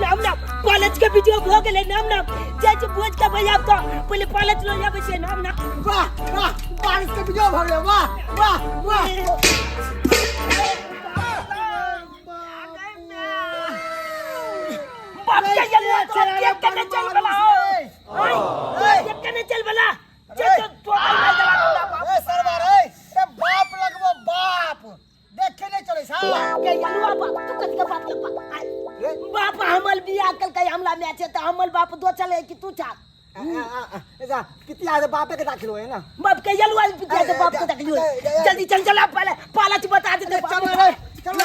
नाम नाम कॉलेज के वीडियो भ गेले नाम नाम जे भोज के भैया तो पहले कॉलेज लो जाबे छै नाम नाम वाह वाह बारिश के वीडियो भ गेले वाह वाह वाह बाप के जलवा केक कने चल बला ओए केक कने चल बला जे तो मैं दला दूंगा ए सरदार ए बाप लगबो बाप देखे नहीं चले सा के जलवा बाप तू कथि के बाप लगबा बाप हमल बियाह कल के हमला में छै त हमल बाप दो चले कि तू चाल ऐसा कितना से बाप के दाखिल हुए ना बाप के जलवा पिता से बाप के दाखिल जल्दी चल चला पहले पालच बता दे चल रे चल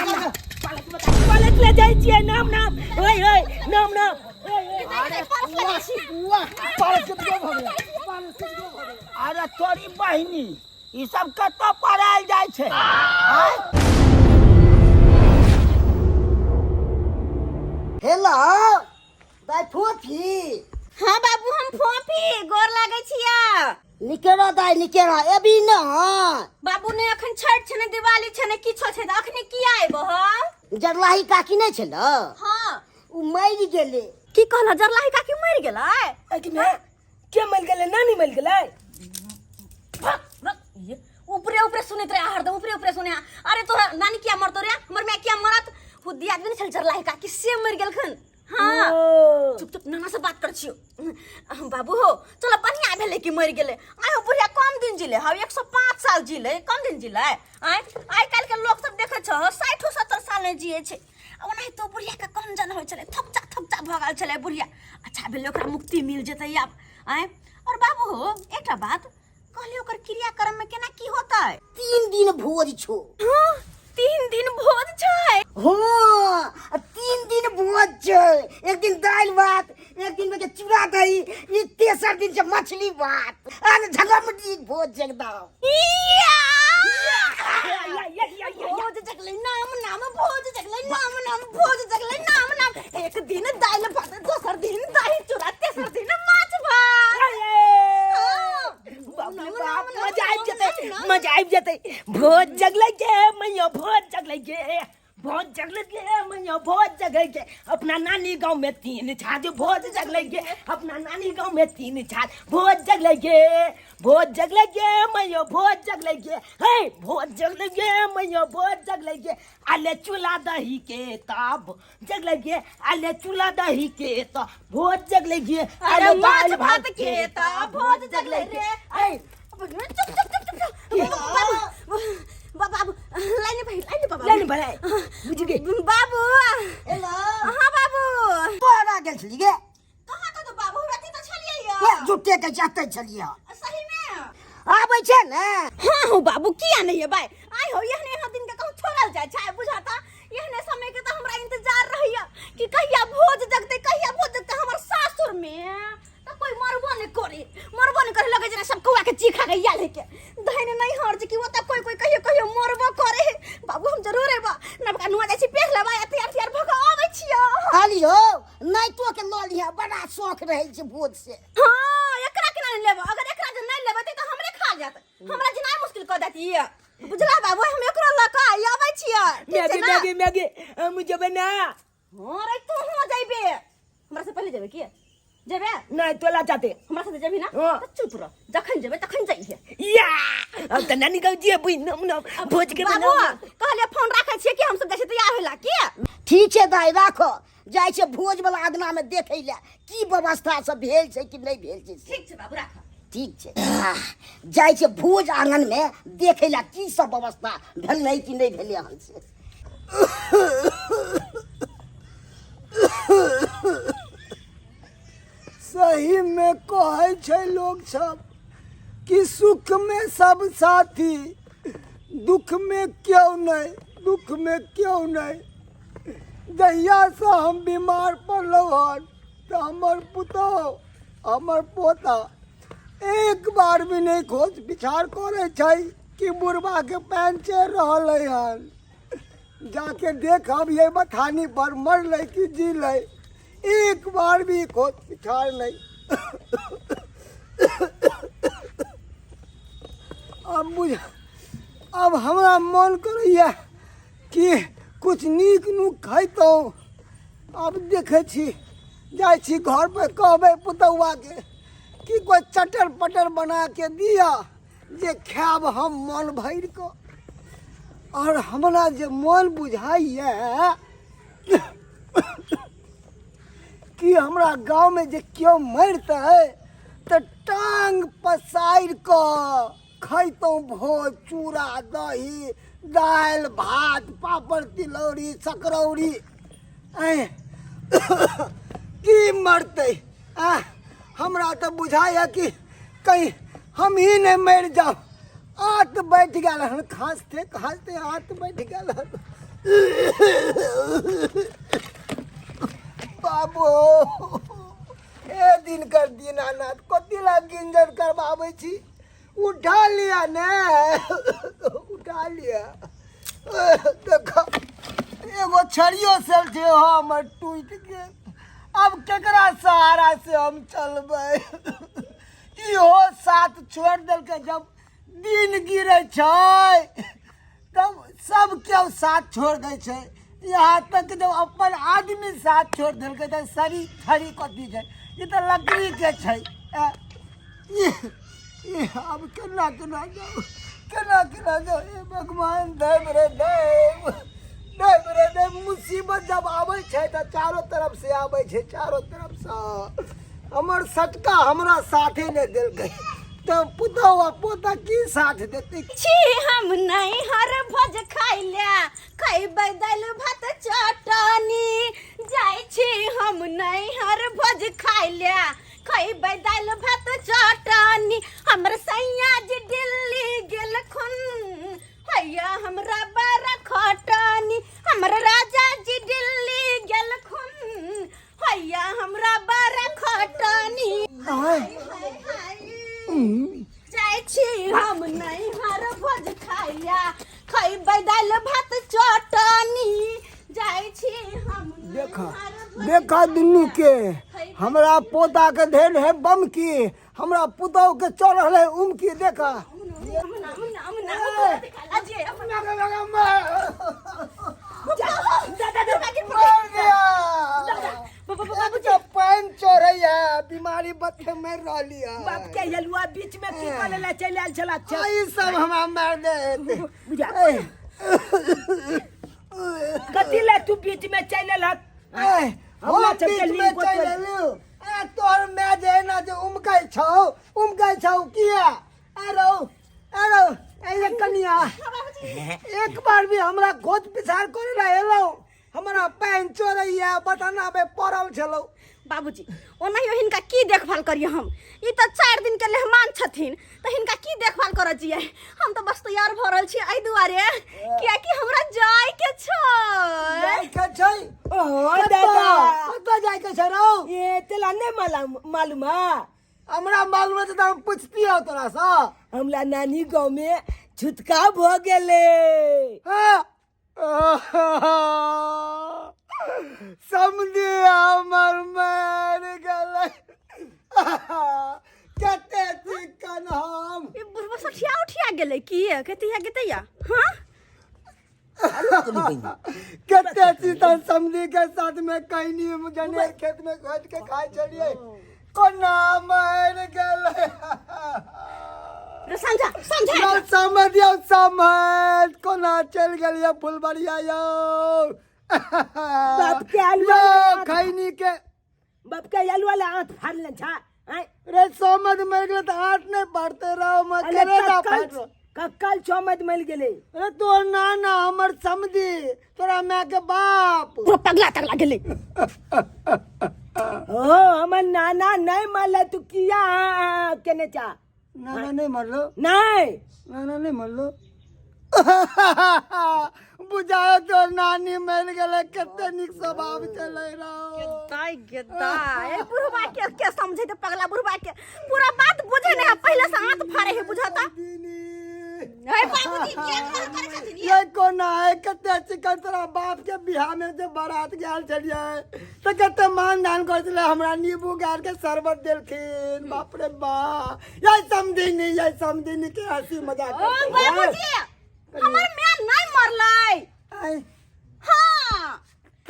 पालच ले जाई छिए नाम नाम ओए ओए नाम नाम अरे वाह बारिश के वीडियो भ गेले बारिश के वीडियो भ गेले अरे तोरी बहिनी ई सब कत पढ़ायल जाय छै हेलो दाई फोफी हाँ बाबू हम फोफी गोर लागै छिया निकेरा दाई निकेरा अभी न बाबू ने अखन छठ छने दिवाली छने किछो छै त अखनी किया आइबो हम जरलाही काकी नहीं छे न हां उ मरि गेले की कहला जरलाही काकी मरि गेलै कि मैं के मर गेले नानी मर गेलै ऊपरे ऊपरे सुनत रे हरदम ऊपरे ऊपरे सुने अरे तोरा नानी किया मरतो रे हमर मैं किया मरत खुद आदमी नहीं छल जरलाही काकी से मर गेलखन हाँ चुप चुप नाना से बात कर छियो बाबू हो चलो बढ़िया भेले कि मर गेले आइ हो बुढ़िया कम दिन जिले हम 105 साल जिले कम दिन जिले आइ काल के लोग सब देखे छ 60 70 साल ने जिए छे ओना तो बुढ़िया के कम जन होय छले थपचा भगाल छले बुढ़िया अच्छा भेले ओकरा मुक्ति मिल जेतै अब आइ और बाबू हो एकटा बात कहले ओकर क्रियाक्रम में केना की होता है 3 दिन भोज छो 3 दिन भोज छै हाँ 3 दिन भोज छै एक दिन दाल भात एक दिन में चूड़ा दही ये तेसर दिन से मछली भात आज झगमटी भोज एकदम भोज जगले नाम नाम भोज जगले नाम भोज जगले नाम एक दिन दाल भात दोसर दिन दही चूड़ा तेसर दिन माछ भात मजा आबि जेतै भोज जगलै के मैया भोज जगलै के भोज जगलै के मैया भोज जगलै के अपना नानी गांव में 3 छाज भोज जगलै के अपना नानी गांव में 3 छाज भोज जगलै के मैया भोज जगलै के हे भोज जगलै के मैया भोज जगलै के आले चूल्हा दही के तब जगलै के आले चूल्हा दही के त भोज जगलै के अरे माछ भात के त भोज जगले रे ए बाबू लाइन भाई बुझ गए बाबू हेलो हाँ बाबू तोरा गेल छली गे कहाँ तो बाबू रति तो छलिए जुटे के जाते छलिए सही में आबै छै ने हाँ हो बाबू किया नहीं है भाई आई हो यहने दिन के कहूँ छोड़ल जाए छाय बुझाता यहने समय के तो हमरा इंतजार रहिया कि कहिया भोज जगते हमर सासुर में तो कोई मरबो नहीं करे लगे जना सब कौआ के चीखा के या लेके दहिने नहीं हर कि वो तो कोई कहियो मरबो करे बाबू हम जरूर एबा नबका नुआ जाय छी पेख लेबा तैयार भगा आबै छियो खाली हो नहीं तो के लऽ लिया बड़ा शौक रहै छै भोज से हां एकरा केना नहीं लेबा अगर एकरा जे नहीं लेबा त हमरे खा जात हमरा जिना मुश्किल क देती है बुझला बाबू हम एकरा लका आबै छियै मैगी मुझे बना हां रे तू हो जाइबे हमरा से पहले जेबे की जेबे नहीं तोला चाहते हमरा साथे जेबी ना हाँ। तो चुप रह जखन जेबे तखन जाइए या अब त नानी गाँव जे बुझ नम भोज के बाबू बना कहले फोन राखै छियै कि हम सब जैसे तैयार होला की ठीक छै दाई राखो जाइ छै भोज वाला आदना में देखै ले की व्यवस्था सब भेल छै कि नहीं भेल छै ठीक छै बाबू राख ठीक छै जाइ छै भोज आंगन में देखै ले की सब व्यवस्था भेलै कि नहीं भेलै हन से सही में कहै छै लोग सब कि सुख में सब साथी दुख में क्यों नहीं जहिया से हम बीमार पड़लहुँ हन तो हमर पुतौह हमर पोता एक बार भी नहीं खोज विचार करे छै कि बुढ़बा के पैन चढ़ रहल हन जाके देखब ये बथानी पर मरलै कि जीलै एक बार भी खोज विचार नहीं अब हमरा मन करैया कि कुछ नीक नुक खैतौं अब देखे छी जाइ छी घर पे कहबै पुतौआ के कि कोई चटर पटर बना के दिया जे खायब हम मन भरि के। और हमरा जे मन बुझाइए कि हमरा गांव में जे क्यों मरते तो टांग पसार के खैतों भोज चूड़ा दही दाल भात पापड़ तिलौरी सकरौरी की मरते। हमरा तो बुझाया कि कहीं हम ही नहीं मर जाओ। आत बैठ गया हन खांसते खांसते आत बैठ गया। बाबू ए दिन कर दीनानाथ कतिला गिंजर करवावे छी उठा लिया ने उठा लिया। देखो एगो छड़ियो से जे हमर टूट के अब केकरा सहारा से हम चलबै। इहो साथ छोड़ देल के जब दिन गिरे छै तब सब केओ साथ छोड़ दे छै। यहाँ तक जब अपन आदमी साथ छोड़ देल के तो सरी छड़ी कथी छै ये तो लकड़ी के छै। अब केना केना जाओ केना केना जाओ ए भगवान देव रे देव देव रे देव। मुसीबत जब आवे छै तो चारों तरफ से आवे छै चारों तरफ से। हमर सटका हमरा साथे ने देल गई तो पुतौआ पोता की साथ देते। छी हम नहीं हर भोज खाइला खैबै दाल भात चटनी जाय छी हम नहीं हर भोज खाइला खैबै दाल भात चटनी। हमर सैया जी दिल्ली गेल खुन हैया हमरा बड़ा खटनी। हमर राजा जी दिल्ली गेल खुन हैया हमरा बड़ा खटनी। जाय छी हम नहीं हर भोज खाइला खैबै दाल भात चटनी जाय छी हम। देखा दुनू के हमरा पोता के धेन है बम की हमरा पुतौ के चढ़ल है उम की। देखा पैन चढ़ैया बीमारी बते मर रहली है। बाप के यलुआ बीच में की बोलेला चल आल चला अच्छा ई सब हमरा मार दे। कथी ले तू बीच में चल लक हम बीच में चल एलू तोर मैं जे ना जे उमकै छौ किया आरो आरो ए कनिया एक बार भी हमरा खोज पिछाड़ करे ला एलो हमरा पैन चोरैया बटना पे पड़ल छलो। बाबूजी ओनाहियो हिनका की देखभाल करिए हम। ई तो 4 दिन के मेहमान छथिन तो हिनका की देखभाल कर जिए। हम तो बस तैयार भ रहल छी एई दुआरे किया कि हमरा जाय के छै। ओ दादा कत जाय के छै रौ ये तेला नहीं मालूम है। हमरा मालूम है तो हम पूछती हो तोरा सा। हमला नानी गांव में छुटका भ गेले। समझे हमर मर गेलै कते चिकन हम ई बुढ़वा सठिया उठिया गेलै की कतिया गेतैया। हां कते चिकन समझी के साथ में कहनी मुझे खेत में घोट के खाए चलिए कोना मर गेलै। समझ कोना चल गेलिए फुलबरिया यो। बाप के आलू खैनी के बाप के आलू वाला हाथ फाड़ ले छा रे समझ मर गेले तो हाथ नहीं पड़ते रहो मैं करे ना फाड़ कक्कल चौमद मिल गेले। रे तोर नाना हमर समझी तोरा मैं के बाप पूरा पगला गेले। ओ हमर नाना नहीं मारले तू किया केने चा। नाना नहीं मरलो नहीं नाना नहीं मरलो बुझाओ तो नानी मर गेले कते निक स्वभाव चले रहो। गेदाय ए बुढ़वा के समझे तो पगला बुढ़वा के पूरा बात बुझे नहीं पहले से हाथ फाड़े है बुझाता। ए बाबूजी क्या करे छथिन ये कोना है कते चिकन तोरा बाप के बियाह में जो बारात गेल छलिए तो कते मान दान कर दिले हमरा नींबू गार के शरबत देलखिन। बाप रे बा ये समझी नहीं के हंसी मजाक ओ बाबूजी हमर मैं नहीं मरलै। हां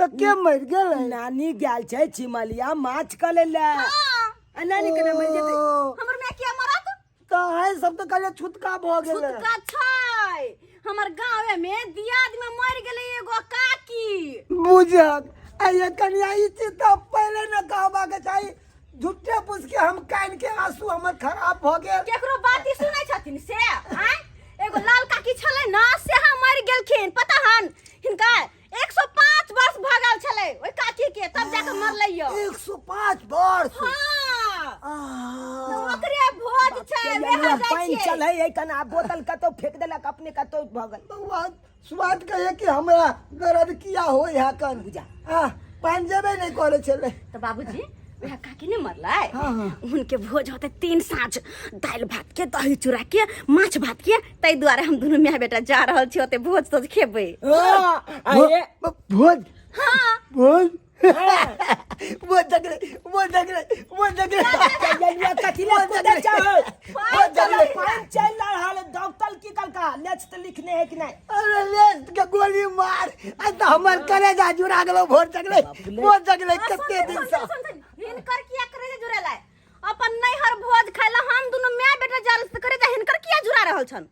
तो के मर गेल नानी गेल छै चिमलिया माछ क ले ले आ नानी केना मर जेतै हमर मैं किया मरत तो है सब तो कहले छुटका भ गेल छुटका छै हमर गांव में दियाद में मर गेलै एगो काकी बुझक आइए कन्या ई चीज तो पहले न कहबा के चाही झूठे पूछ के हम कान के आंसू हमर खराब भ गेल केकरो बात ही सुनै छथिन से हैं एगो लाल काकी छलै ना से हम मर गेलखिन पता हन हिनका 105 वर्ष भ गेल छलै ओइ काकी के तब जाके मरलै यो 105 वर्ष हां ओकरे भोज छै वेहा जाइ पानी छै चल है कना बोतल कतो फेंक देलक अपने कतो भ गेल बउआ स्वाद कहे कि हमरा दर्द किया हो यहाँ कन बुझा पान जेबे नहीं करे छले तो बाबूजी वह काकी ने मरलै उनके भोज होते 3 साँझ दाल भात के दही चूड़ा के माछ भात के तै दुआरे हम दोनों माय बेटा जा रहल छी ओते भोज तो खेबै आए भोज हां भोज वो जगले जलिया कथी ले कूदे चाहो पान चल रहल डॉक्टर की कलका नेक्स्ट लिखने है कि नहीं अरे ले के गोली मार आ तो हमर करेजा जुड़ा गेलो भोज जगले वो जगले कते दिन से हिनकर किया करे जुड़ेला अपन नैहर भोज खाइला हम दोनों माय बेटा जाल से करे हिनकर किया जुड़ा रहल छन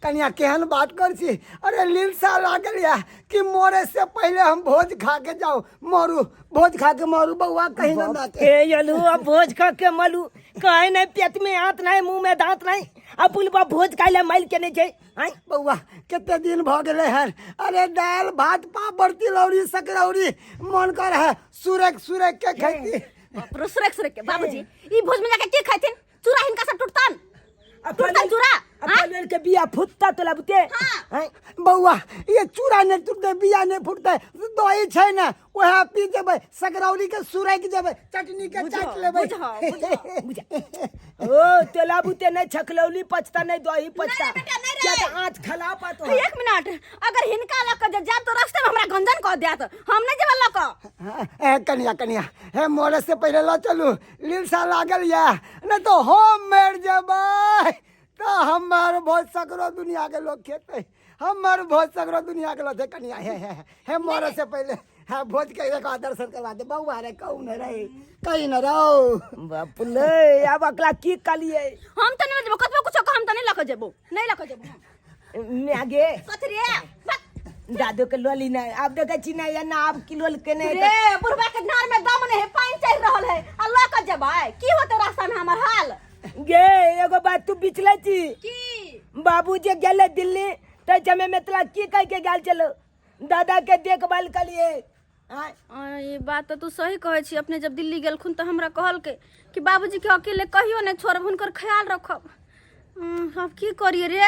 कन्या केहन बात कर छी अरे लीलसा लागल या कि मोरे से पहले हम भोज खा के जाओ मरू भोज खा के मरू बउआ कहीं ना नाते ए यलू अब भोज खा के मलू कहे नहीं पेट में हाथ नहीं मुंह में दांत नहीं अब पुलबा भोज खाइले मैल के नहीं छै हैं बउआ कितने दिन भ गेले हन अरे दाल भात पापड़ तिलौरी सकरौरी मन कर है सुरक के खेती सुरक के बाबूजी ई भोज में जाके के खाइथिन चूड़ा हिनका से टूटतन टूटतन चूड़ा अपन के बिया फुटता तो लबते हैं बउआ ये चूड़ा ने टूटते बिया ने फुटते दही छै ना ओहा पी जेबै सकरौरी के सुरक जेबै चटनी के चाट लेबै ओ तेला बुते नहीं छकलौली पचता नहीं दही पचता क्या तो आंच खला पातो एक मिनट अगर हिनका लक जा तो रास्ते में हमरा गंजन कह देत हम नहीं जेबे लक कन्या हे मोरे से पहले लो चलू लीलसा लागल या नहीं तो हम मर जेबै तो हमार बहुत सकरो दुनिया के लोग खेते हमार बहुत सकरो दुनिया के लोग कन्या है मोरे से पहले है भोज के एक दर्शन करवा दे बउआ रे कहू न रही कहीं न रहो बाप ले अब अकला की कलिए हम त नहीं जेबो कतबो कुछ हम त नहीं लक जेबो मैं आगे कथरे दादू के लोली नहीं अब देखे छी नहीं ना अब किलोल के नहीं रे बुढ़बा के नार में दम नहीं है पानी चल रहल है अल्लाह का जबाय की होते रास्ता में हमर हाल गे एगो बात तू बिचले छी की बाबूजी गेले दिल्ली त जमे में तला की कह के गेल चलो दादा के देखभाल कलिए ये बात तो तू सही कहे छी अपने जब दिल्ली गेलखुन तो हमरा कहल के कि बाबूजी के अकेले कहियो नहीं छोड़ब हुनकर ख्याल रखब अब की करिए रे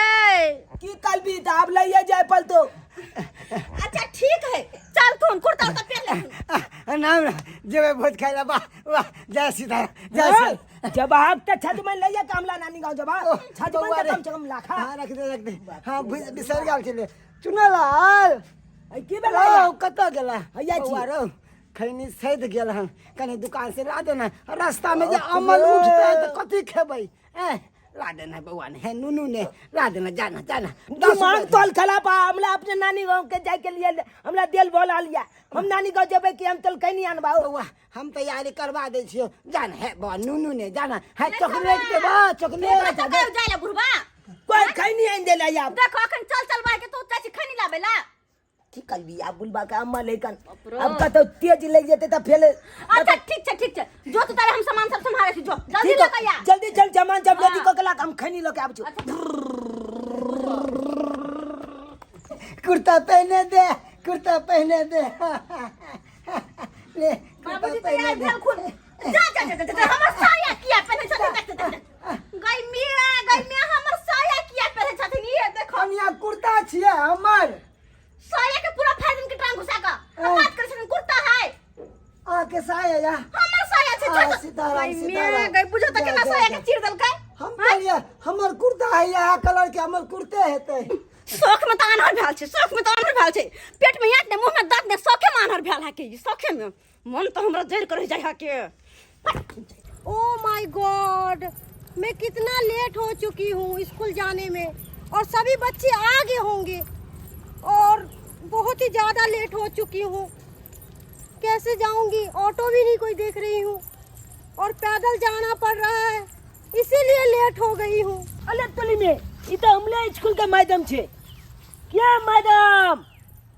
की कल भी दाब लइए जाय पल तो अच्छा ठीक है चल तू कुर्ता तो पहन ले नाम जेबे भोज खाइला वाह जय सीता जब आप त छत में लइए कामला नानी गांव जब छत में कम से कम लाखा हां रख दे हां बिसर गेल छले चुनलाल की बेला कत गेला हैया छी रो खैनी सैद गेल हन कने दुकान से ला देना रास्ता में जे अमल उठता है तो कथी खेबै ला देना बउआ ने है नुनू ने ला देना जाना दिमाग तोल खला पा हमला अपने नानी गांव के जाय के लिए हमला दिल बोला लिया हम नानी गांव जेबे कि हम तल कहीं आनबाओ बउआ हम तैयारी करवा दे छियो जाना है बा नुनू ने जाना है चॉकलेट के बा चॉकलेट जाइला बुढ़बा कोई खै नहीं आइन देला या देखो अखन चल भाई के तू चाची खनी लाबेला की कल भी आ बुलबा का अम्मा लेकन अब का तो तेज लग जेते त फेले अच्छा ठीक छै जो तो तारे हम सामान सब संभाले छी जो जल्दी लेके आ जल्दी चल सामान जब रेडी क के ला हम खैनी लेके आब छु कुर्ता पहने दे ले बाबूजी तैयार भेल खुद जा हमर साया किया पहने छथिन गई मिया हमर साया किया पहने छथिन ये देखो कन्या कुर्ता छिए हमर साया के पूरा फाड़ के टांग घुसा का बात करे छथिन कुर्ता है आ के साया या हमर साया छै सीताराम मिया गई बुझो त केना साया के चीर देलकै हम कहलिए हमर कुर्ता है या कलर के हमर कुर्ते हेतै शौक में तो आनहर भेल छै पेट में याद ने मुंह में दांत ने शौके में आनहर भेल है के शौके में मन तो हमरा जर कर जाय है के ओ माय गॉड मैं कितना लेट हो चुकी हूँ स्कूल जाने में और सभी बच्चे आगे होंगे और बहुत ही ज्यादा लेट हो चुकी हूँ। कैसे जाऊंगी? ऑटो भी नहीं कोई देख रही हूँ और पैदल जाना पड़ रहा है, इसीलिए लेट हो गई हूँ। अले तोली में ई तो हमला स्कूल का मैडम छे। क्या मैडम?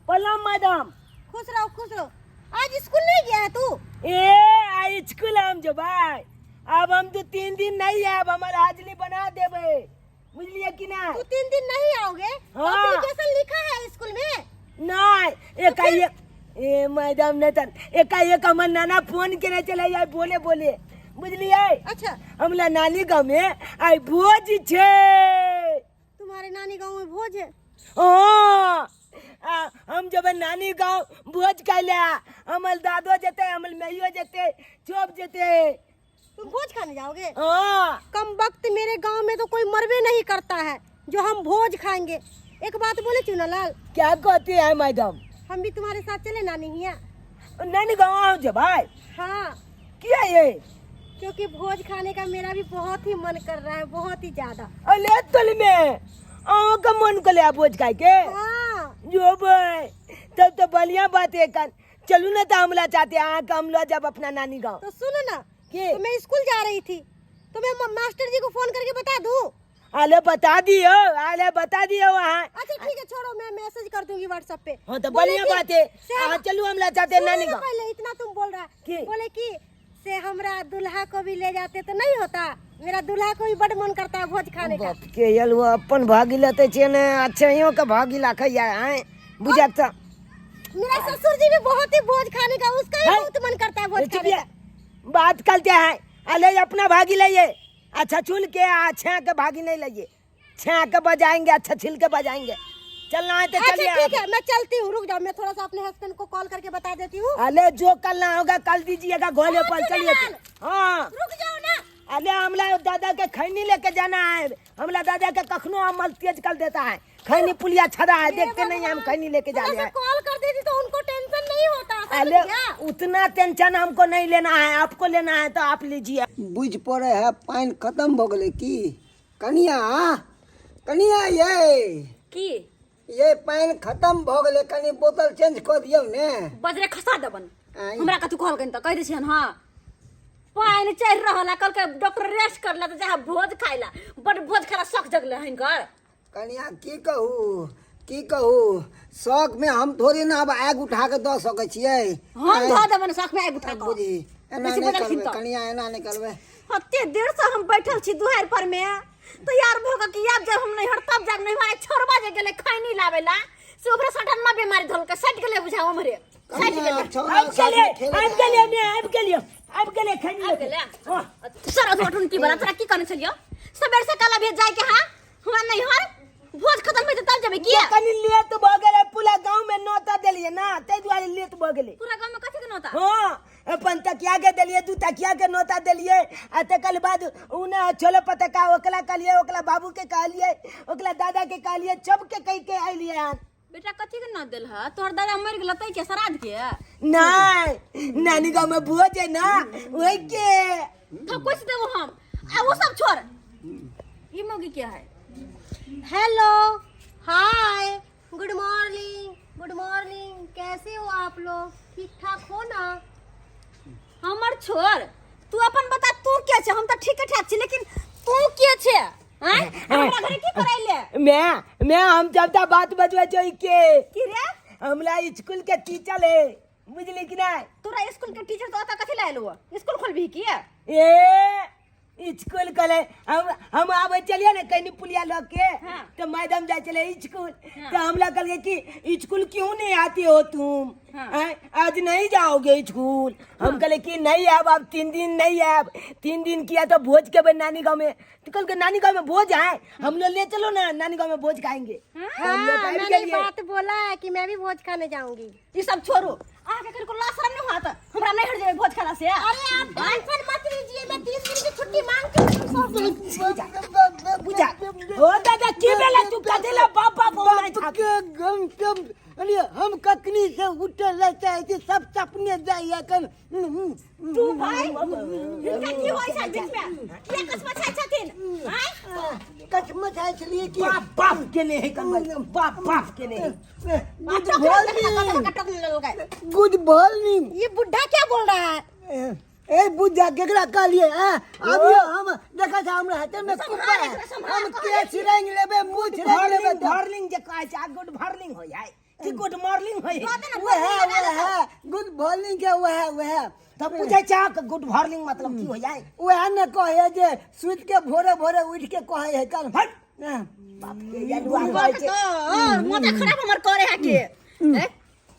प्रणाम मैडम। खुश रहो खुश रहो। आज स्कूल नहीं गया है तू? ए आई स्कूल हम जो भाई, अब हम तो 3 दिन नहीं है, अब हमारा हाजरी बना देबे, बुझलिए कि ना? तू 3 दिन नहीं आओगे? हाँ। एप्लीकेशन लिखा है स्कूल में? नहीं एकाएक ए मैडम ने तन एकाएक हमर नाना फोन के चले जाए बोले बोले, बुझलिए? अच्छा, हमला नानी गाँव में आई भोज छे। तुम्हारे नानी गांव में भोज है? हाँ, हम जब नानी गाँव भोज कैला, हमल दादो जते, हमल मैयो जते, चोप जते। तुम भोज खाने जाओगे? हाँ, कम वक्त मेरे गांव में तो कोई मरबे नहीं करता है जो हम भोज खाएंगे। एक बात बोले चुनालाल, क्या कहते हैं मैडम? हम भी तुम्हारे साथ चले नानी हिया? नानी गाँव आओ जब भाई। हाँ, क्या ये? क्योंकि भोज खाने का मेरा भी बहुत ही मन कर रहा है, बहुत ही ज्यादा। अले तल में का मन को ले भोज खाए के। हाँ, जो भाई तब तो बढ़िया बात है कर, चलू ना तो हमला चाहते हैं का हमला जब अपना नानी गाँव। तो सुनो ना, के? तो मैं स्कूल जा रही थी तो मैं मास्टर जी को फोन करके बता दूं? अले बता दियो, अले बता दियो वहाँ। अच्छा ठीक है, छोड़ो, मैं मैसेज कर दूंगी व्हाट्सएप पे। हाँ तो बोले बढ़िया कि बात है। से- हाँ चलू हमला चाहते हैं सुनो नानी ना गाँव। पहले इतना तुम बोल रहा के? है, बोले कि से हमरा दुल्हा को भी ले जाते तो नहीं होता? मेरा दुल्हा को भी बड़ मन करता है भोज खाने का। बाप के यल वो अपन भागी लेते छे ने, अच्छे यो का भागी लाखैया है, बुझाता। मेरा ससुर जी भी बहुत ही भोज खाने का, उसका भी हैं? बहुत मन करता है भोज खाने का। बात करते हैं, अले अपना भागी लाइए, अच्छा चुल के अच्छा के भागी नहीं लाइए, छा के बजाएंगे, अच्छा छिल के बजाएंगे। चलना है तो अच्छा चलिए। ठीक है, मैं चलती हूँ, रुक जाओ, मैं थोड़ा सा अपने हस्बैंड को कॉल करके बता देती हूँ। अले जो करना होगा कल दीजिएगा, घोड़े पर हाँ, चलिए। चुनालाल। हाँ, रुक जाओ ना। अले हमला दादा के खैनी लेके जाना है, हमला दादा के कखनो अमल तेज कर देता है, खैनी पुलिया छड़ा है, देखते नहीं हम खैनी लेके जा रहे हैं। कॉल कर देती तो उनको टेंशन नहीं होता, समझ अले गया? उतना टेंशन हमको नहीं लेना है, आपको लेना है तो आप लीजिए। बुझ पड़े है पानी खत्म हो गए की कनिया कनिया की ये पानी खत्म हो गए, कनी बोतल चेंज कर दियो ने। बजरे खसा देबन। आई। हमरा कथु कहल कन त कह दै छियन। हाँ, पानी चढ़ रहला, कल के डॉक्टर रेस्ट करला त जहाँ भोज खाइला, बड़ भोज खाला शौक जगले हिनकर। कनिया की कहू शौक में हम थोड़ी ना अब आग उठा के दे सके छियै। हम धो देबन शौक में आगि उठा के। बुझी एना बेसी नहीं बोललखिन करबे तऽ। कनिया, एना नहीं करबे। हते देर से हम बैठल छी दुहार पर में, तो यार भोग कि अब जब हम नहीं हर तब जाग नहीं हमारे छोरबा जे गेले खैनी लावेला, से ओकरे सटनमा बीमारी धल के सट गेले बुझाओ हमरे। सट गेले। अब गले खैनी अब लेके। गेले। हाँ। सारा झोटुन की बला तोरा की करने चलियो? सबेर से काला भेज जाए के। हाँ, हमरा नहीं हर भोज खत्म भइते तब जेबे किया? कनी लेट भ गेले, पूरा गांव में नोता देलिए ना, तै दुआरे लेट भ गेले। पूरा गांव में कथि के नोता? हाँ, अपन तकिया के देलिए, 2 तकिया के नोता देलिए, आ तकल बाद उना छोले पतका ओकला कहलिए, ओकला बाबू के कहलिए, ओकला दादा के कहलिए, सब के कह के आइलिए हन। बेटा कथि के न देल ह? तोहर दादा मर गेल तै के श्राद्ध के? नहीं, नानी गांव में भोज है ना, वही के। तो कुछ देबो हम। आ वो सब छोड़। ई मौगी क्या है? हेलो, हाय, गुड मॉर्निंग, गुड मॉर्निंग। कैसे हो आप लोग? ठीक ठाक हो ना? हमर छोड़, तू अपन बता, तू क्या छे? हम तो ठीक ठाक छी, लेकिन तू क्या छे? हैं? हमरा घरे की करैले? मैं हम जब तक बात बजवे जोई के, की रे? हमला स्कूल के टीचर है, बुझली कि नहीं? तोरा स्कूल के टीचर तो कथि लायल हुआ? स्कूल खोलबी की? ए स्कूल कले हम आवे चलिए ना कहीं पुलिया लग के। हाँ। तो मैडम जाए चले स्कूल। हाँ। तो हमला कल कि स्कूल क्यों नहीं आती हो तुम? हाँ। हैं? आज नहीं जाओगे स्कूल? हम कले कि नहीं आब, अब 3 दिन नहीं आब। 3 दिन किया तो भोज के नानी गाँव में, तो कल के नानी गाँव में भोज है, हम लोग ले चलो ना, नानी गाँव में भोज खाएंगे। तो हम लोग हाँ, आबि मैंने गेलिए। बात बोला है कि मैं भी भोज खाने जाऊंगी। ई सब छोड़ो। आके कर को लाशरम नहीं हुआ त हमरा नहीं हट जाए भोज खाना से। अरे आप टेंशन मत लीजिए, मैं 3 दिन की छुट्टी मांग चुकी हूँ। बुझा ओ दादा की बेला तू कदेला बाप बाप होना था। के गम तम अरे हम ककनी से उठे लेते हैं कि सब सपने जाइए कन तू भाई इनका की होय छै बीच में ये कसम छै छथिन हैं कसम है इसलिए कि बाप बाप के ने है कन बाप बाप के ने गुड मॉर्निंग कटक लगे गुड मॉर्निंग। ये बुढ़ा क्या बोल रहा है? ए बुझा केकरा कहलिए अभी हम देखा था हमरा हाथ में कुत्ता है हम के छिरंग लेबे मुंह छिरंग लेबे डार्लिंग जे कहै छै गुड मॉर्निंग हो जाय कि गुड मॉर्निंग हो वो है गुड मॉर्निंग के वो है तब पूछे छै गुड मॉर्निंग मतलब की हो जाय वो है न कहे जे सुत के भोरे भोरे उठ के कहे है कल हट बाप के जलुआ कहै छै माथा खराब हमर करे है के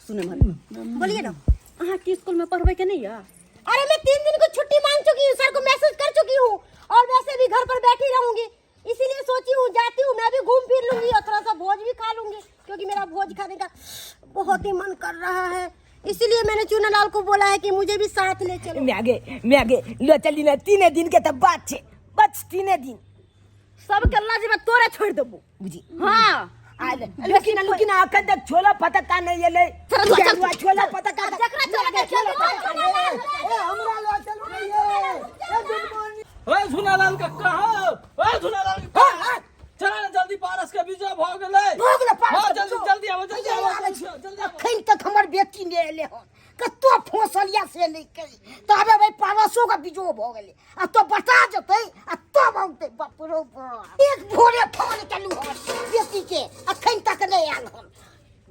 सुने मन बोलिए ना अहाँ की स्कूल में पढ़बै के नहीं है? अरे मैं 3 दिन की छुट्टी मांग चुकी हूँ, सर को मैसेज कर चुकी हूँ और वैसे भी घर पर बैठी रहूंगी, इसीलिए सोची हूँ जाती हूँ मैं भी घूम फिर लूंगी और थोड़ा सा भोज भी खा लूंगी क्योंकि मेरा भोज खाने का बहुत ही मन कर रहा है। इसीलिए मैंने चूनालाल को बोला है कि मुझे भी साथ ले चलो। मैं आगे लो चली ना 3 दिन के तब बात छे बस 3 दिन सब के अल्लाह जी में तोरे छोड़ देबो बुझी हां लेकिन आकर तक छोला पतका नहीं ये ले छोला पतका जकरा छोड़ा हमरा लो चलो ये गुड मॉर्निंग। ओए झुनालाल का कहां ओए झुनालाल का चला ना जल्दी पारस के बीजा भ गेलै हां जल्दी आओ जल्दी खैन तक हमर बेटी ने एले हो कतो फोसलिया से नहीं करी तबे भाई पारसो का बिजो भ गेले आ तो बता जते आ तो बहुते बाप रो बाप एक भोरे फोन चलू हमर बेटी के अखैन तक नहीं आल हन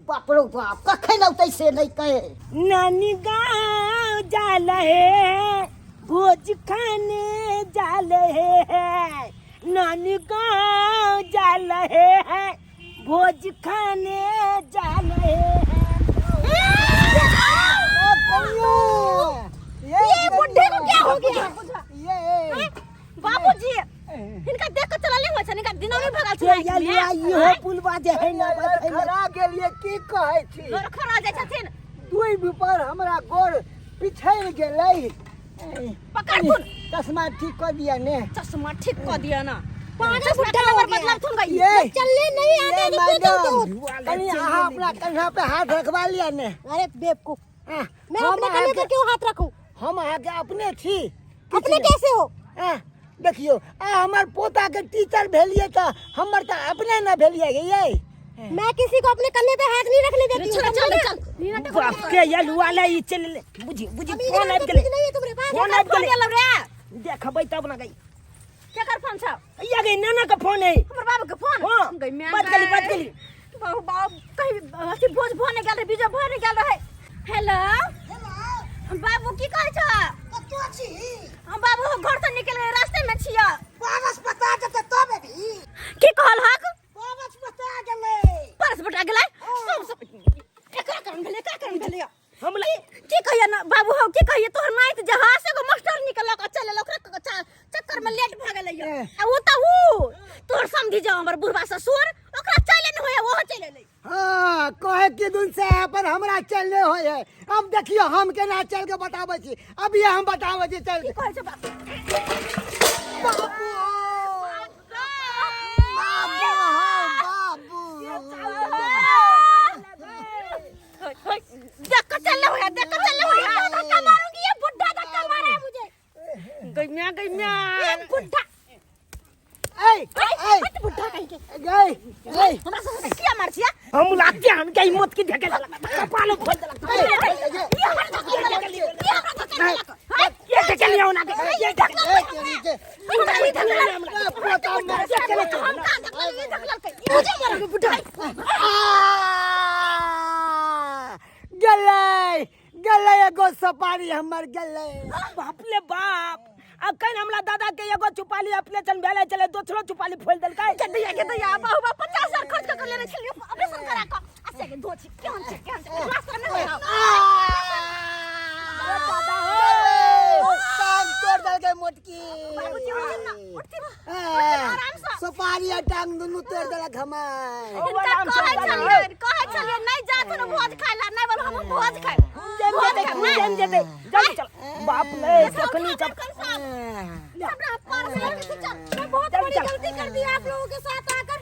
बाप रो बाप कखैन औतै से नहीं कहे नानी गाँव जाल है भोज खाने जाल है नानी गाँव जाल है भोज खाने जाल है ये बुढ़े को क्या हो गया? ये बाबूजी इनका देख के चला ले हो छ इनका दिनों में भगाल छै ये हो पुलवा जे है ना खरा गेलिए की कहै छी घर खरा जाय छथिन दुई पर हमरा गोर पिछड़ गेलै पकड़ फुन चश्मा ठीक कर दिया ने चश्मा ठीक कर दिया ना पागल चश्मा बुढ़ा का हो नंबर गया। बदलाव थुन गई ये चलने नहीं आते ये तो क्यों तुम मैडम कहीं अहाँ अपना कंधा पे हाथ रखवा लिया ने अरे बेवकूफ हाँ, मैं अपने कंधे पे क्यों हाथ रखूं? हम आगे अपने थी अपने कैसे हो? देखियो हमार पोता के टीचर भेलिए तो हमर तो अपने न भेलिए ये मैं किसी को अपने कंधे पे हाथ नहीं रखने देती हूँ। चल समझे? बाप के ये लुआला ये चल बुझी बुझी अभी फोन इधर आबि आके गेलै कुछ नहीं है तुम्हारे पास। फोन आबि फोन गेलै गेल रे देखबै तब ना गई क्या कर फोन छ ये गई नाना का फोन है हमर बाबू के फोन हाँ, गई मैं बात गेली बाबू बाबू कहीं अथी भोज भने गेल रे बीजा भने गेल रहे हेलो बाबू की कहै छ कतो छी हम बाबू घर से निकल गए रास्ते में छिया पारस बता जते तो बेटी की कहल हक पारस बता गेले परस बटा गेलै सब एकरा कारण भेलै हमला की कहिया ना बाबू हो की कहिया तोहर नाइत जहाज से मास्टर निकल के चले ओकरा चक्कर में लेट भ गेलै आ वो त वो तोहर समझी जा हमर बुढ़वा ससुर ओकरा चले न होया वो चले ले हाँ कहे कि दुन से पर हमरा चलने हो है अब देखियो हम केना चल के बताबै छी अभी हम बताबै छी चल की के कहै छ देख चले होया धक्का मारूंगी ये बुढ़ा धक्का मारा है मुझे गैया ये बुढ़ा ए बुढ़ा कहीं के गई ए हमरा से किया मार छिया हम लागते हन के मौत की ढके कपालो खोल देलक ये हमरा धक्का लगा ये हमरा धक्का लगा ये ढके लियो ना ये ढके ये धक्का लगा पोता मर हम का धक्का ये धक्का लगा मुझे मारोगे बुढ़ा गले गले एगो सपारी हमर गले बाप ले बाप अखन हमरा दादा के एगो चुपाली अपने चल भेले चले दोसरो चुपाली खोल देलकै के दैया बाबू 50,000 खर्च कर लेने छलिए ऑपरेशन करा के आसे के दो छी केहन छै रास्ता में होया दादा हो टांग तोड़ दल के मोटकी बाबूजी उठती आराम से सपारी टांग दुनु तोड़ देलक हमार इनका कहे छलिए नहीं जात न भोज खाइला नहीं बोल हम भोज खाइ जेम जेते जल्दी चल बाप ले तखनी चप हमरा पार से लेके चल मैं बहुत बड़ी गलती कर दी आप लोगों के साथ आकर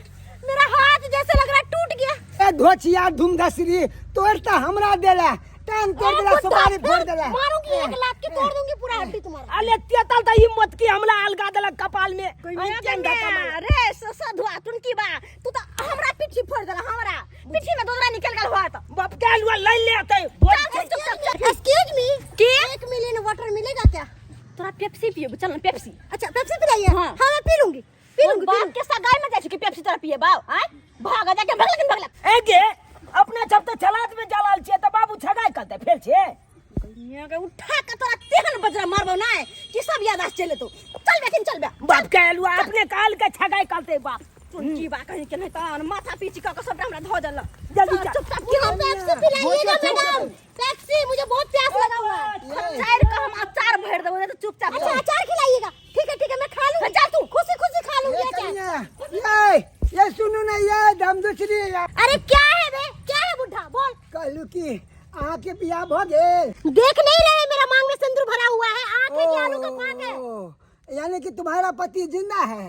मेरा हाथ जैसे लग रहा है टूट गया ए धोचिया धुमधसरी तोड़ता हमरा देला टांग तोड़ देला सुपारी फोड़ देला मारूंगी एक लात के तोड़ दूंगी पूरा हड्डी तुम्हारा। अले तेतल त हिम्मत की हमला अलगा देला कपाल में रे सधुआ तुनकी बा तू तो हमरा पीठी फोड़ देला हमरा पीठी में दोदरा निकल गल हुआ तो बाप के लुआ ले लेते एक्सक्यूज मी, के 1 मिलियन वाटर मिलेगा क्या? तोरा पेप्सी पिए चल ना पेप्सी अच्छा पेप्सी पिलाइए। हाँ। हाँ मैं पी लूंगी बाप के सगाई में जाए कि पेप्सी तोरा पिए बाव हां भागा जाके भगलक ए गे अपना जब तो चलात में जलाल छे त बाबू छगाई करते फेर छे यहाँ के उठा के तोरा तेहन बजरा मारबो ना कि सब याद आ चले तो चल बे चल बे बाप के लुआ अपने काल के छगाई करते बाप तुनकी बा कहीं के नहीं तो माथा पीछी का सब हमरा धो देला जल्दी चल चुपचाप यहाँ पेप्सी पिलाइएगा मैडम, पेप्सी मुझे बहुत प्यास लगा हुआ है। अचार का हम अचार भर देबो तो चुपचाप अच्छा अचार खिलाइएगा, ठीक है मैं खा लूंगी। जा तू खुशी खुशी खा लूंगी अचार। ये सुनो ना ये दम दूसरी अरे क्या है बे, क्या है बुढ़ा बोल। कहलू की आके बियाह भ गेल देख नहीं रहे मेरा मांग में सिंदूर भरा हुआ है, आंखें के आलू का पाक है। यानी कि तुम्हारा पति जिंदा है।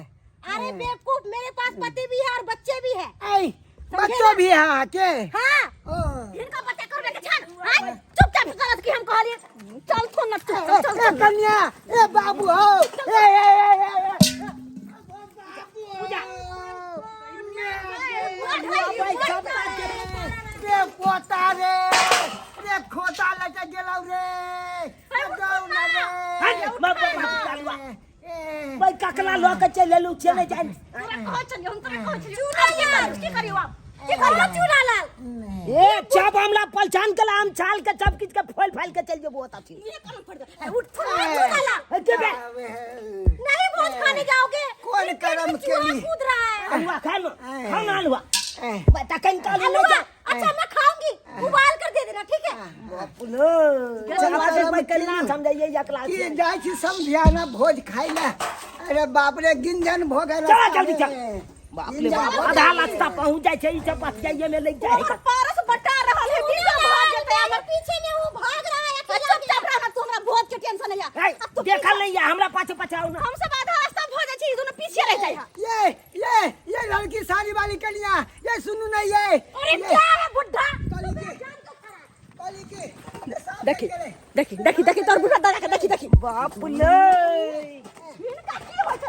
अरे बेवकूफ, मेरे पास पति भी है और बच्चे भी है। ऐ बच्चों भी है आके हाँ इनका पता करबे के छान हां चुपचाप गलत की हम कहलिए चल तो न चल ए कन्या ए बाबू हो ए रे पोता रे रे खोता लेके गेलौ रे जाऊ ना रे भाई ककला लो के चले लू चले जाए तोरा कह चलिए हम तोरा कह चलिए चूड़ा की करियो आप की करियो चूड़ा लाल ए जब हमला पहचान के हम चाल के सब किछ के फोल फाल के चल जेबो होता थी ये कौन फड़ दे उठ चूड़ा लाल के बे नहीं भोज खाने जाओगे? कौन करम केली कूद रहा है। हुआ खाना हलवा बता कहीं का ले हलवा? जा अच्छा मैं खाऊंगी, उबाल कर दे देना ठीक है। बापुलो चलवा से भाई कल ना समझाइए या क्लास की जाय छी समझिया ना भोज खाइला। अरे बाप रे गिंजन भ गेल चल जल्दी चल बाप रे बाप आधा रास्ता पहुंच जाए छै ई सब बात जाइए में लग जाए पारस बटा रहल है बीच में भाग जेते मेरे पीछे में वो भाग रहा है चुपचाप रह तू हमरा भोज के टेंशन नहीं है तू देखल नहीं है हमरा पाछे पछाऊ ना हम सब आधा रास्ता भोज छी दोनों पीछे रह जाए ये लड़की सारी वाली कलिया ये सुनू नहीं ये अरे क्या है बुड्ढा कली की देखी तोर बुढ़ा दादा के देखी बाप ले इनका की होय छ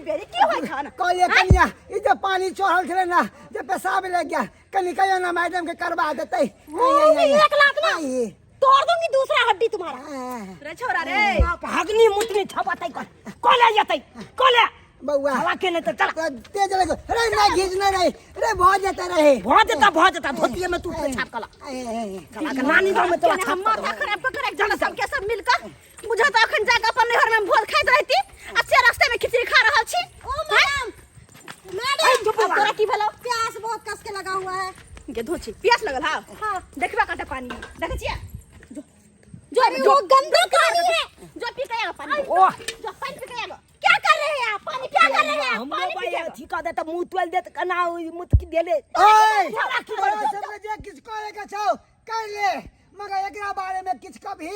बेरी की होय खाना कलिया कलिया ये जो पानी चढ़ल छले ना जे पेशाब लग गया कनी कहियो ना मैडम के करवा देते एक लात में तोड़ दूंगी दूसरा हड्डी तुम्हारा। रे छोरा रे भागनी मुतनी छपतै कोले जतै कोले बउआ हवा के नहीं तो चल तेज लगे अरे ना घिसना नहीं अरे बहुत जाता रहे बहुत देता धोतिए में तू छाप कला कला के नानी गांव में तो छाप हम माथा खराब कर एक जन सब के सब मिलकर मुझे तो अखन जाके अपन घर में भोज खाइत रहती अच्छे रास्ते में खिचड़ी खा रहल छी ओ मैडम तोरा की भेलो प्यास बहुत कस के लगा हुआ है। के धोची प्यास लगल हां देखबा काटे पानी देखे छिया जो वो गंदा पानी है। जो पी के आगा पानी ओ जो पानी पी के आगा क्या कर रहे हैं आप पानी क्या कर रहे हैं हम पानी भाई पी के ठीक है तो मुंह तोल दे तो कना मुत की देले ओए समझे किसको लेके छाओ कर ले मगर एकरा बारे में किछ कभी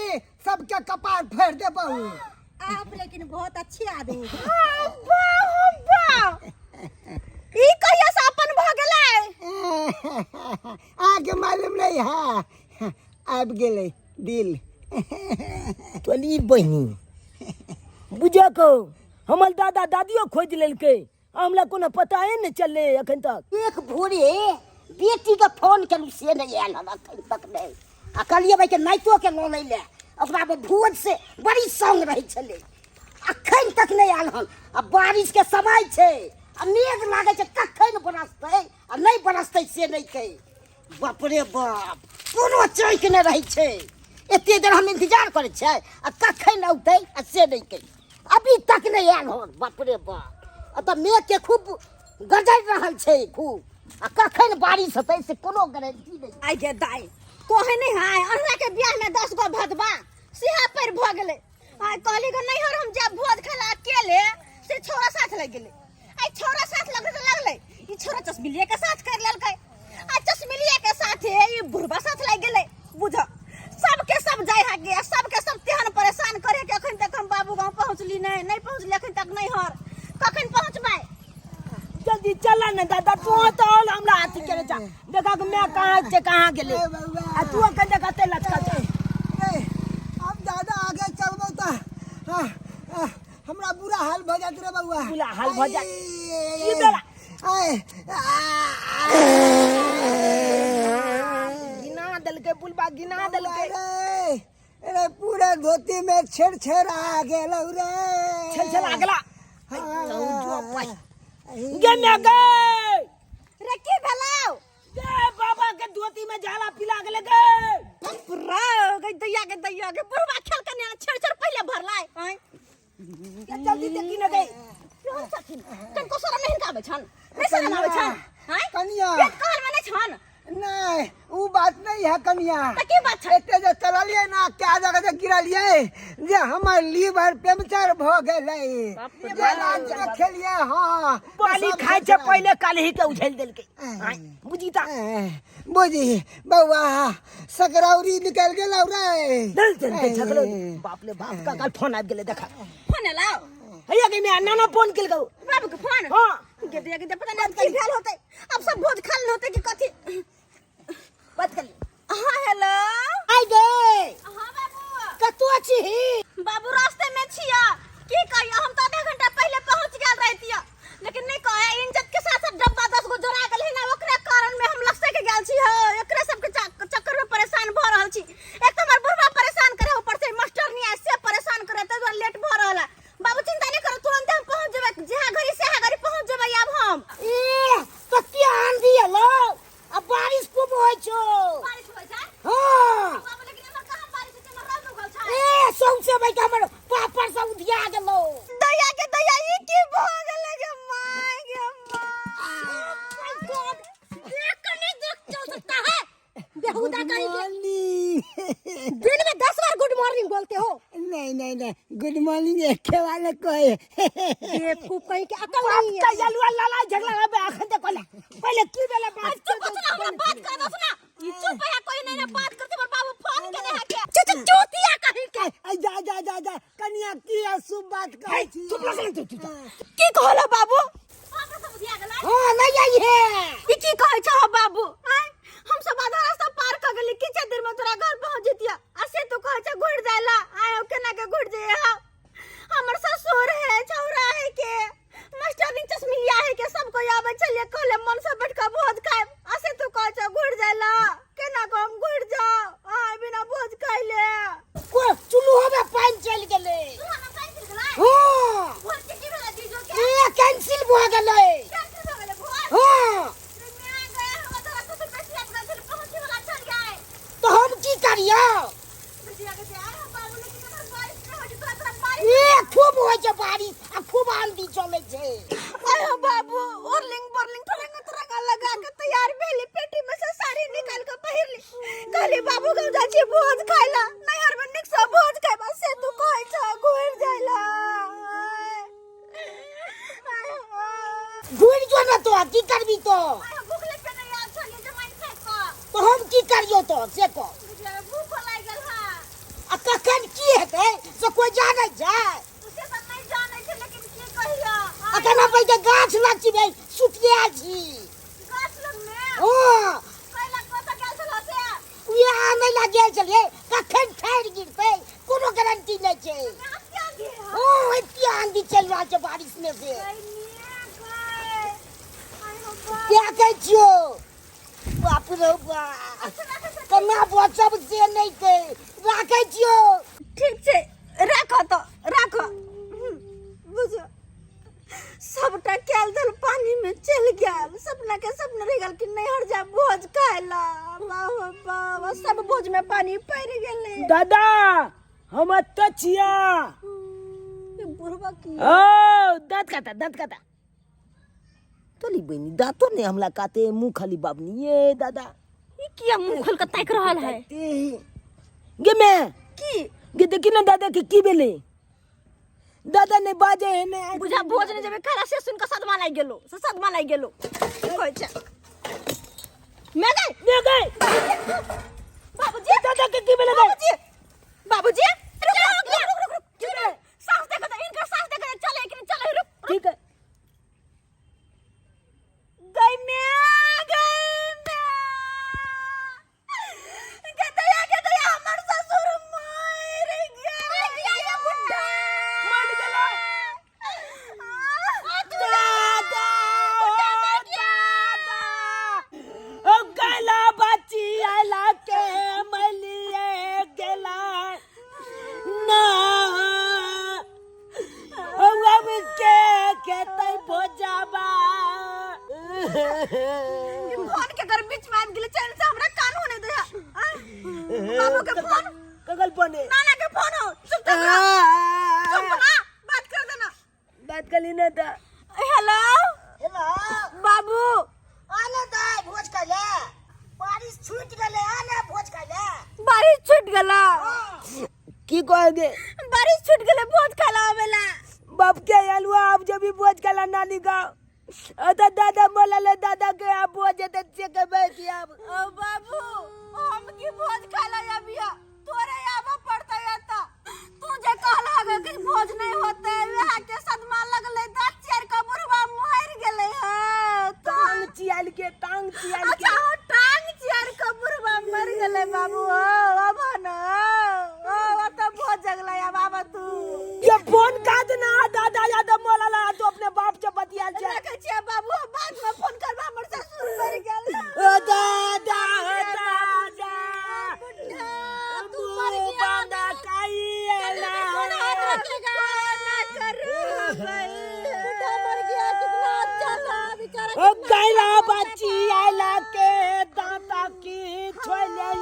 सबके कपार फेर दे बहु आप लेकिन बहुत अच्छी आदमी हैं। ई कहिया से अपन भ गेलै आगे मालूम नहीं है आब गेले दिल तोली बहिनी बुझा को हमर दादा दादियो खोज लेलके हमला कोनो पता है न चले अखन तक एक भोरे बेटी के फोन करू से नहीं आयल हम अखन तक नहीं आ कहलिए भाई के नाइतो के लो ले ओकरा में भोज से बड़ी संग रही छले अखन तक नहीं आयल हन आ बारिश के समय छे आ मेघ लागे छे कखन बरसतै आ नहीं बरसतै से नहीं कहे बाप रे बाप कोनो चैक नहीं रही छे एते देर हम इंतजार करे छे आ कखन औतै आ से नहीं कहे अभी तक नहीं आयल हन बाप रे बाप अब मेघ के खूब गरज रहल छे खूब आ कखन बारिश होतै से कोनो गारंटी नहीं आई गे दाई कोहे नहीं हाय अनरा के बियाह में 10 गो भदबा सिहा पर भ गेले आय कहली गो नहीं हर हम जब भोज खला अकेले से छोरा साथ लग गेले आई छोरा साथ लगले ई छोरा चश्मिलिया के साथ कर लेलकै आ चश्मिलिया के साथ ई बुढ़बा साथ लग गेले बुझ सबके सब जाय हा गया सबके सब तेहन परेशान करे के अखन तक हम बाबू गांव पहुंचली नहीं पहुंचली अखन तक नहीं हर कखन पहुंचबै जल्दी चला न दादा तू तो हमरा हाथ करे जा देखा कि मैं कहां से कहां गेले बाबा आ तू कने कहते लटका अब दादा आगे चलबो त हमरा बुरा हाल भ जात रे बउआ। बुरा हाल भ जात। की बेला? गिना देलके बुलबा गिना देलके। अरे पूरे धोती में छेड़ आ गेलौ रे। छल आ गेला। गे मैं गए रे की भेलौ? गे बाबा के धोती में झाला पिला गेले गे। पूरा गई दैया के बुढ़वा खेल के ना छेड़ पहले भरलाय हैं जल्दी देखी न गई। कन को शरम नहीं आवे छन नहीं शरम आवे छन हैं कनिया पेट कहल में नहीं छन नहीं वो बात नहीं है कनिया। त की बात छ एते जे चललिए ना क्या जगह जे गिरलिए जे हमर लीवर पंक्चर भ गेलै। जे लांच में खेलिए हां पानी खाए छे पहले काल ही के उझल देलके। बुझी ता बुझी बउआ सकरौरी निकल गेलौ रे। दल चल के छकलो बाप रे बाप का काल फोन आ गेले देखा। फोन लाओ हैया के मैं नाना फोन केल गौ। बाबू के फोन हां के दिया के पता नहीं की भेल होते अब सब भोज खाल होते कि कथी बात कर। हां हेलो आई गे हां बाबू कतौ छी? बाबू रास्ते में छिया की कहियो हम तो आधा घंटा पहले पहुंच गेल रहतिया लेकिन नहीं कहे इंजन के साथ डब्बा 10 गो जोड़ा गेल है ना ओकरे कारण में हम लक्ष्य के गेल छी हो एकरे सब के चक्कर में परेशान भ रहल छी। एक तो हमर बुढ़वा परेशान करे ऊपर से मास्टर नहीं ऐसे परेशान करे त लेट भ रहल है। बाबू चिंता नहीं करो तुरंत हम पहुंच जेबे जहां घड़ी से घड़ी पहुंच जेबे अब हम ए तो क्या आंधी हेलो अब बारिश खूब होय छो। बारिश होय छै हां बाबू लेकिन हमर कहां बारिश छै हमर रात हो गल छै ए सौसे भाई हमर पापर सब उधिया गेलो। दया के दया ई की भ गेले गे माय गे माय गॉड देख कर नहीं देख चल सकता है बेहुदा कहीं के। दिन में 10 बार गुड मॉर्निंग बोलते हो। नहीं गुड मॉर्निंग एक वाले कोई बेवकूफ कहीं के अकल नहीं है। चलुआ लाला झगड़ा में आखन ते कोला पहले की बेला बात चुप हो ना हमरा बात कर दो ना ई चुप है कोई नहीं ना बात करते पर बाबू फोन के दे के चूतिया कहीं के। जा कनिया की अशुभ बात कहै छी। चुप लग तू की कहला बाबू हमरा सब दिया गेलै हां नहीं आई है ई की कहै छ बाबू हैं हम सब आधा रास्ता पार कर गेली किछ देर में तोरा घर पहुंच जतिया असे तू कहै छ घुर जायला आयो केना के घुर जे हमर ससुर है छौरा है के मास्टर नी चश्मिया है के सब कोई आबै छलिए कहले मन से बैठ के भोज खाए असे तू कहै छ घुर जायला केना को हम घुर जाओ आ बिना भोज खाइले को चुलू में पानी चल गेले। तू हमरा कैंसिल गेलै हां भोज के की भेलै दीजो के ए कैंसिल भ गेले। कैंसिल हो गेलै भोज हां मैं गया हम तोरा ससुर बेसी आप कैंसिल पहुंचे वाला चल गए तो हम की करियो? बिटिया के से आए बाबू लेकिन अगर बारिश न हो तो तोरा बारिश ए खूब होय छै बारिश आ खूब आंधी चले छै। आयो बाबू ओरलिंग बोरलिंग तरंगा लगा के तैयार भेली पेटी में से साड़ी निकाल के पहिरली कहली बाबू के जा छी भोज खाइला नहर में निक से भोज खाइबा से तू कहै छ घुर जाइला घुर जो ना तो की करबी तो? आयो भूख लगे नहीं याद छली जमाइन से को तो हम की करियो तो से को? भूख लाग गेल हां आ कखन की हेतै से कोई जानै छै? तुसे सब नहीं जानै छै लेकिन की कहियो अखन हम के गाछ लची भाई सुतिया छी। गाछ लग में ओ कैला कोसा गेल छला से उया आनै ला गेल छलिए कखन ठाड़ गिरतै कोनो गारंटी नै छै। हाथ क्या गिर ओ इतना आंधी चल रहा है बारिश में से क्या कह छियो? बाप रे बाप कन्ना बहुत सब से नहीं के राखै छियो। ठीक छै राखो तो राखो बुझो सबटा कैल दल पानी में चल गेल सपना के सपना रह गेल कि नहीं हर जा भोज खाइला बाबा बाबा सब भोज में पानी पड़ गेले दादा हम त छिया। ये बुढ़वा की ओ दांत काटा तोली बहनी दांतो ने हमला काटे मुंह खाली बाबनी ये दादा ये किया मुंह खोल के ताक रहल है गे मैं की गे देखी ना दादा के की बेले दादा ने बाजे है ने बुझा भोज ने जबे खाला से सुन के सदमा लाग गेलो कहै छै मैं गई बाबूजी दादा के की बेले बाबूजी रुक सांस देखो तो इनका सांस देखो चले कि नहीं चले रुक ठीक है गई मैं के फोन कगल पने नाना के फोन हो चुप ना बात कर देना बात कर ली ना था। हेलो हेलो बाबू आने दे भोज का ले बारिश छूट गले आने भोज का ले बारिश छूट गला की कहोगे बारिश छूट गले भोज खाला आवेला बाप के अलवा आप जब भी भोज कला नानी का अदा दादा बोला ले दादा के आप भोज देते से के बैठी आप ओ बाबू हम की भोज खाला या बिया तोरे आवा पड़ता या ता तू जे कहला है कि भोज नहीं होते वह के सदमा लगले 10 चेर का बुरवा मर गेले है टांग चियाल के अच्छा हो टांग चेर का बुरवा मर गेले बाबू हो अब ना ओ तो भोज जगला या बाबा तू ये फोन का देना दादा याद मोला ला तो अपने बाप से बतिया जा रखे छिया बाबू बाद में फोन करबा हमर ससुर मर गेल ओ दादा दादा तू मर गया बांदा काई एला हाथ रखेगा ना करो भाई बेटा मर गया कितना अच्छा था बेचारा ओ गैला बच्ची आला के दादा की छोले